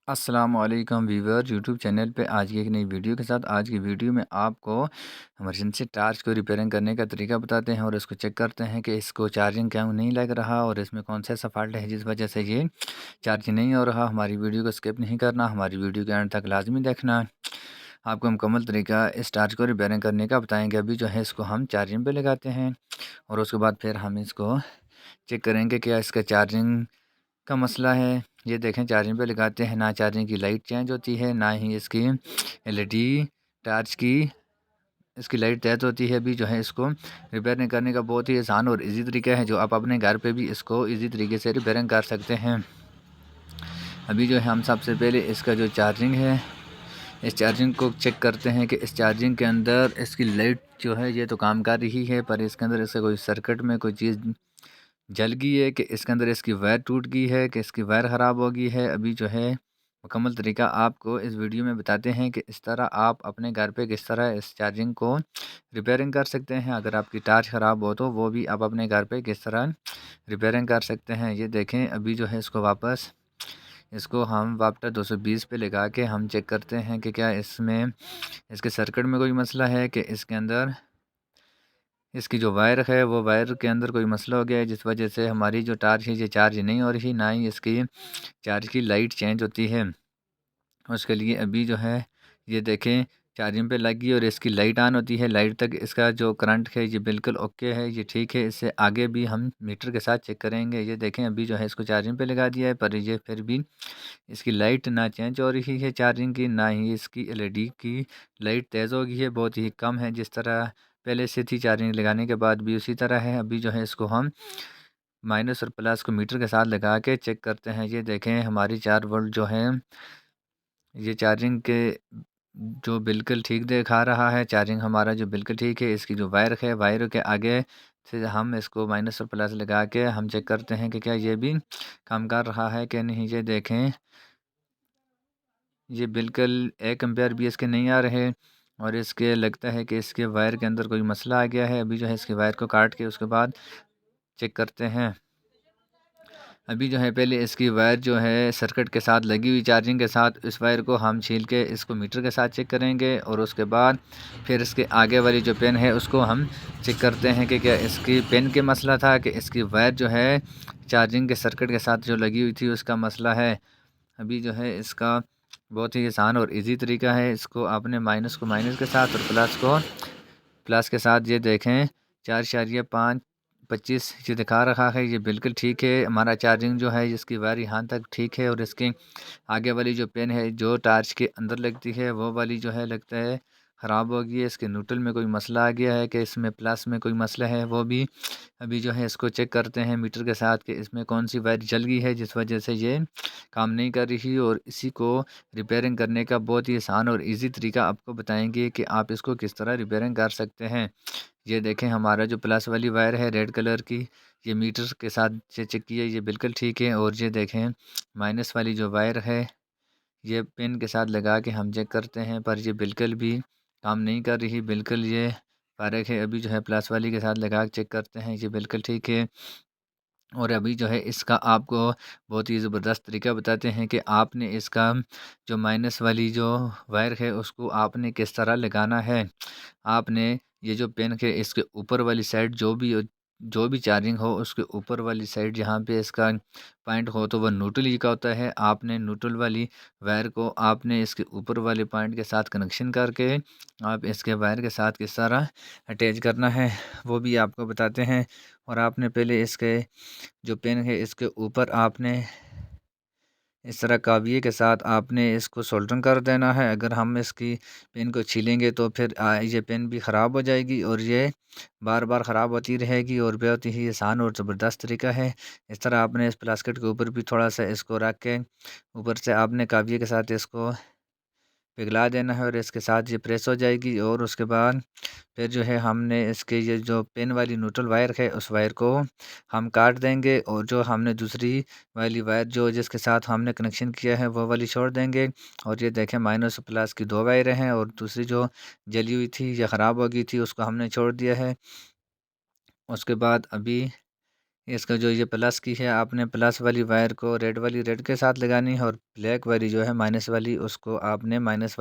السلام علیکم viewer YouTube channel پہ آج کی ایک نئی ویڈیو کے ساتھ آج کی ویڈیو میں آپ کو ایمرجنسی ٹارچ کو ریپیئرنگ کرنے کا طریقہ بتاتے ہیں اور اس کو چیک کرتے ہیں کہ اس کو چارجنگ کیوں نہیں لگ رہا اور اس میں کون سا فالٹ ہے جس وجہ سے یہ چارج نہیں ہو رہا۔ ہماری ویڈیو کو اسکپ نہیں کرنا، ہماری ویڈیو کے اینڈ تک لازمی دیکھنا۔ آپ کو مکمل طریقہ اس ٹارچ کو ریپیئرنگ کرنے کا بتائیں گے۔ ابھی جو ہے اس کو ہم چارجنگ پہ لگاتے ہیں اور اس کے بعد پھر ہم اس کو چیک کریں گے کیا اس کا چارجنگ کا مسئلہ ہے۔ یہ دیکھیں چارجنگ پہ لگاتے ہیں، نہ چارجنگ کی لائٹ چینج ہوتی ہے، نہ ہی اس کی ایل ای ڈی ٹارچ کی اس کی لائٹ تیز ہوتی ہے۔ ابھی جو ہے اس کو ریپیئرنگ کرنے کا بہت ہی آسان اور ایزی طریقہ ہے جو آپ اپنے گھر پہ بھی اس کو ایزی طریقے سے ریپیئرنگ کر سکتے ہیں۔ ابھی جو ہے ہم سب سے پہلے اس کا جو چارجنگ ہے اس چارجنگ کو چیک کرتے ہیں کہ اس چارجنگ کے اندر اس کی لائٹ جو ہے یہ تو کام کر رہی ہے، پر اس کے اندر اس کا کوئی سرکٹ میں کوئی چیز جل گئی ہے کہ اس کے اندر اس کی وائر ٹوٹ گئی ہے کہ اس کی وائر خراب ہو گئی ہے۔ ابھی جو ہے مکمل طریقہ آپ کو اس ویڈیو میں بتاتے ہیں کہ اس طرح آپ اپنے گھر پہ کس طرح اس چارجنگ کو ریپیئرنگ کر سکتے ہیں۔ اگر آپ کی ٹارچ خراب ہو تو وہ بھی آپ اپنے گھر پہ کس طرح ریپیئرنگ کر سکتے ہیں۔ یہ دیکھیں ابھی جو ہے اس کو ہم واپٹا 220 پہ لگا کے ہم چیک کرتے ہیں کہ کیا اس کے سرکٹ میں کوئی مسئلہ ہے کہ اس کے اندر اس کی جو وائر ہے وہ وائر کے اندر کوئی مسئلہ ہو گیا ہے جس وجہ سے ہماری جو ٹارچ ہے یہ چارج نہیں ہو رہی، نہ ہی اس کی چارج کی لائٹ چینج ہوتی ہے۔ اس کے لیے ابھی جو ہے یہ دیکھیں چارجنگ پہ لگ گئی اور اس کی لائٹ آن ہوتی ہے، لائٹ تک اس کا جو کرنٹ ہے یہ بالکل اوکے ہے، یہ ٹھیک ہے۔ اس سے آگے بھی ہم میٹر کے ساتھ چیک کریں گے۔ یہ دیکھیں ابھی جو ہے اس کو چارجنگ پہ لگا دیا ہے، پر یہ پھر بھی اس کی لائٹ نہ چینج ہو رہی ہے چارجنگ کی، نہ ہی اس کی ایل ای ڈی کی لائٹ تیز ہو گئی ہے، بہت ہی کم ہے، جس طرح پہلے سے تھی چارجنگ لگانے کے بعد بھی اسی طرح ہے۔ ابھی جو ہے اس کو ہم مائنس اور پلس کو میٹر کے ساتھ لگا کے چیک کرتے ہیں۔ یہ دیکھیں ہماری 4 وولٹ جو ہے یہ چارجنگ کے جو بالکل ٹھیک دکھا رہا ہے، چارجنگ ہمارا جو بالکل ٹھیک ہے۔ اس کی جو وائر ہے وائر کے آگے سے ہم اس کو مائنس اور پلس لگا کے ہم چیک کرتے ہیں کہ کیا یہ بھی کام کر رہا ہے کہ نہیں۔ یہ دیکھیں یہ بالکل 1 ایمپیئر بھی اس کے نہیں آ رہے اور اس کے لگتا ہے کہ اس کے وائر کے اندر کوئی مسئلہ آ گیا ہے۔ ابھی جو ہے اس کی وائر کو کاٹ کے اس کے بعد چیک کرتے ہیں۔ ابھی جو ہے پہلے اس کی وائر جو ہے سرکٹ کے ساتھ لگی ہوئی چارجنگ کے ساتھ، اس وائر کو ہم چھیل کے اس کو میٹر کے ساتھ چیک کریں گے اور اس کے بعد پھر اس کے آگے والی جو پن ہے اس کو ہم چیک کرتے ہیں کہ کیا اس کی پن کے مسئلہ تھا کہ اس کی وائر جو ہے چارجنگ کے سرکٹ کے ساتھ جو لگی ہوئی تھی اس کا مسئلہ ہے۔ ابھی جو ہے اس کا بہت ہی آسان اور ایزی طریقہ ہے، اس کو آپ نے مائنس کو مائنس کے ساتھ اور پلس کو پلس کے ساتھ یہ دیکھیں 4.525 یہ دکھا رہا ہے، یہ بالکل ٹھیک ہے۔ ہمارا چارجنگ جو ہے اس کی وائر یہاں تک ٹھیک ہے اور اس کی آگے والی جو پن ہے جو ٹارچ کے اندر لگتی ہے وہ والی جو ہے لگتا ہے خراب ہو گئی ہے۔ اس کے نیوٹرل میں کوئی مسئلہ آ گیا ہے کہ اس میں پلس میں کوئی مسئلہ ہے، وہ بھی ابھی جو ہے اس کو چیک کرتے ہیں میٹر کے ساتھ کہ اس میں کون سی وائر جل گئی ہے جس وجہ سے یہ کام نہیں کر رہی، اور اسی کو ریپیئرنگ کرنے کا بہت ہی آسان اور ایزی طریقہ آپ کو بتائیں گے کہ آپ اس کو کس طرح ریپیئرنگ کر سکتے ہیں۔ یہ دیکھیں ہمارا جو پلس والی وائر ہے ریڈ کلر کی یہ میٹر کے ساتھ چیک کیا، یہ بالکل ٹھیک ہے، اور یہ دیکھیں مائنس والی جو وائر ہے یہ پن کے ساتھ لگا کے ہم چیک کرتے ہیں، پر یہ بالکل بھی کام نہیں کر رہی، بالکل یہ فارغ ہے۔ ابھی جو ہے پلس والی کے ساتھ لگا کے چیک کرتے ہیں، یہ بالکل ٹھیک ہے۔ اور ابھی جو ہے اس کا آپ کو بہت ہی زبردست طریقہ بتاتے ہیں کہ آپ نے اس کا جو مائنس والی جو وائر ہے اس کو آپ نے کس طرح لگانا ہے۔ آپ نے یہ جو پین ہے اس کے اوپر والی سائڈ جو بھی چارجنگ ہو اس کے اوپر والی سائڈ جہاں پہ اس کا پوائنٹ ہو تو وہ نیوٹرل ہی کا ہوتا ہے، آپ نے نیوٹرل والی وائر کو آپ نے اس کے اوپر والے پوائنٹ کے ساتھ کنیکشن کر کے آپ اس کے وائر کے ساتھ کس طرح اٹیچ کرنا ہے وہ بھی آپ کو بتاتے ہیں۔ اور آپ نے پہلے اس کے جو پن ہے اس کے اوپر آپ نے اس طرح کاویے کے ساتھ آپ نے اس کو سولڈرنگ کر دینا ہے۔ اگر ہم اس کی پن کو چھیلیں گے تو پھر یہ پن بھی خراب ہو جائے گی اور یہ بار بار خراب ہوتی رہے گی، اور بہت ہی آسان اور زبردست طریقہ ہے۔ اس طرح آپ نے اس پلاسکٹ کے اوپر بھی تھوڑا سا اس کو رکھ کے اوپر سے آپ نے کاویے کے ساتھ اس کو پگھلا دینا ہے اور اس کے ساتھ یہ پریس ہو جائے گی، اور اس کے بعد پھر جو ہے ہم نے اس کے یہ جو پن والی نیوٹرل وائر ہے اس وائر کو ہم کاٹ دیں گے، اور جو ہم نے دوسری والی وائر جو جس کے ساتھ ہم نے کنیکشن کیا ہے وہ والی چھوڑ دیں گے۔ اور یہ دیکھیں مائنس پلس کی 2 وائریں ہیں، اور دوسری جو جلی ہوئی تھی یا خراب ہو گئی تھی اس کو ہم نے چھوڑ دیا ہے۔ اس کے بعد ابھی اس کا جو یہ پلس کی ہے، آپ نے پلس والی وائر کو ریڈ والی ریڈ کے ساتھ لگانی ہے، اور بلیک والی جو ہے مائنس والی، اس کو آپ نے مائنس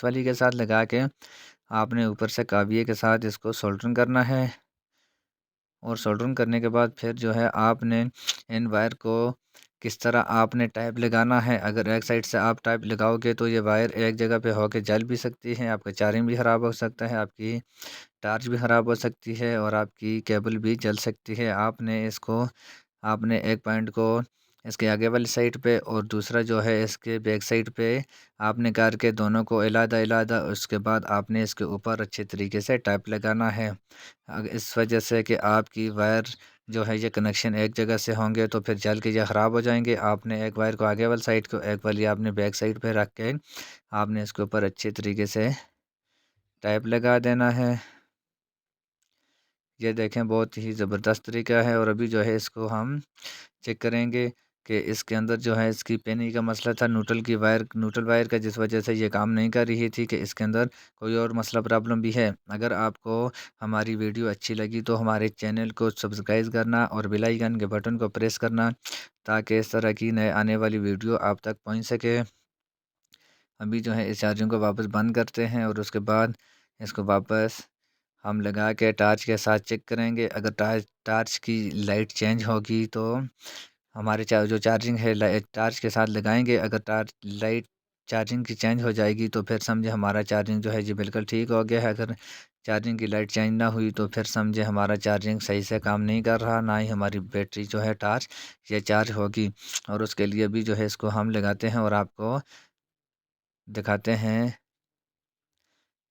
والی کے ساتھ لگا کے آپ نے اوپر سے کابیے کے ساتھ اس کو سولڈرنگ کرنا ہے۔ اور سولڈرنگ کرنے کے بعد پھر جو ہے آپ نے ان وائر کو کس طرح آپ نے ٹائپ لگانا ہے۔ اگر ایک سائڈ سے آپ ٹائپ لگاؤ گے تو یہ وائر ایک جگہ پہ ہو کے جل بھی سکتی ہے، آپ کا چارجنگ بھی خراب ہو سکتا ہے، آپ کی ٹارچ بھی خراب ہو سکتی ہے، اور آپ کی کیبل بھی جل سکتی ہے۔ آپ نے ایک پوائنٹ کو اس کے آگے والی سائڈ پہ اور دوسرا جو ہے اس کے بیک سائڈ پہ آپ نے کر کے دونوں کو علیحدہ علیحدہ، اس کے بعد آپ نے اس کے اوپر اچھے طریقے سے ٹائپ لگانا ہے۔ اس وجہ سے کہ آپ کی وائر جو ہے یہ کنیکشن ایک جگہ سے ہوں گے تو پھر جل کے یہ خراب ہو جائیں گے۔ آپ نے ایک وائر کو آگے والی سائڈ کو، ایک والی آپ نے بیک سائڈ پہ رکھ کے آپ نے اس کے اوپر اچھے طریقے سے ٹائپ لگا دینا ہے۔ یہ دیکھیں بہت ہی زبردست طریقہ ہے، اور ابھی جو ہے اس کو ہم چیک کریں گے کہ اس کے اندر جو ہے اس کی پینی کا مسئلہ تھا، نیوٹرل وائر کا، جس وجہ سے یہ کام نہیں کر رہی تھی، کہ اس کے اندر کوئی اور مسئلہ پرابلم بھی ہے۔ اگر آپ کو ہماری ویڈیو اچھی لگی تو ہمارے چینل کو سبسکرائب کرنا اور بیل آئیکن کے بٹن کو پریس کرنا، تاکہ اس طرح کی نئے آنے والی ویڈیو آپ تک پہنچ سکے۔ ابھی جو ہے اس چارجنگ کو واپس بند کرتے ہیں، اور اس کے بعد اس کو واپس ہم لگا کے ٹارچ کے ساتھ چیک کریں گے۔ اگر ٹارچ کی لائٹ چینج ہوگی تو ہمارے جو چارجنگ ہے ٹارچ کے ساتھ لگائیں گے، اگر لائٹ چارجنگ کی چینج ہو جائے گی تو پھر سمجھے ہمارا چارجنگ جو ہے جی بالکل ٹھیک ہو گیا ہے۔ اگر چارجنگ کی لائٹ چینج نہ ہوئی تو پھر سمجھے ہمارا چارجنگ صحیح سے کام نہیں کر رہا، نہ ہی ہماری بیٹری جو ہے ٹارچ یہ چارج ہوگی۔ اور اس کے لیے بھی جو ہے اس کو ہم لگاتے ہیں اور آپ کو دکھاتے ہیں۔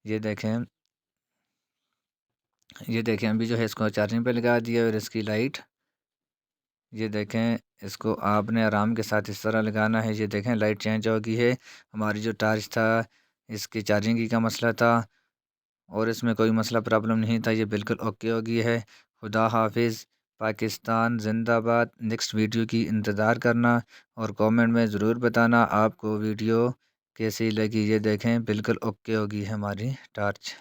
یہ دیکھیں ابھی جو ہے اس کو چارجنگ پہ لگا دیا، اور اس کی لائٹ یہ دیکھیں، اس کو آپ نے آرام کے ساتھ اس طرح لگانا ہے۔ یہ دیکھیں لائٹ چینج ہو گئی ہے۔ ہماری جو ٹارچ تھا اس کی چارجنگ کی کا مسئلہ تھا، اور اس میں کوئی مسئلہ پرابلم نہیں تھا، یہ بالکل اوکے ہو گئی ہے۔ خدا حافظ، پاکستان زندہ باد۔ نیکسٹ ویڈیو کی انتظار کرنا، اور کومنٹ میں ضرور بتانا آپ کو ویڈیو کیسی لگی۔ یہ دیکھیں بالکل اوکے ہو گئی ہے ہماری ٹارچ۔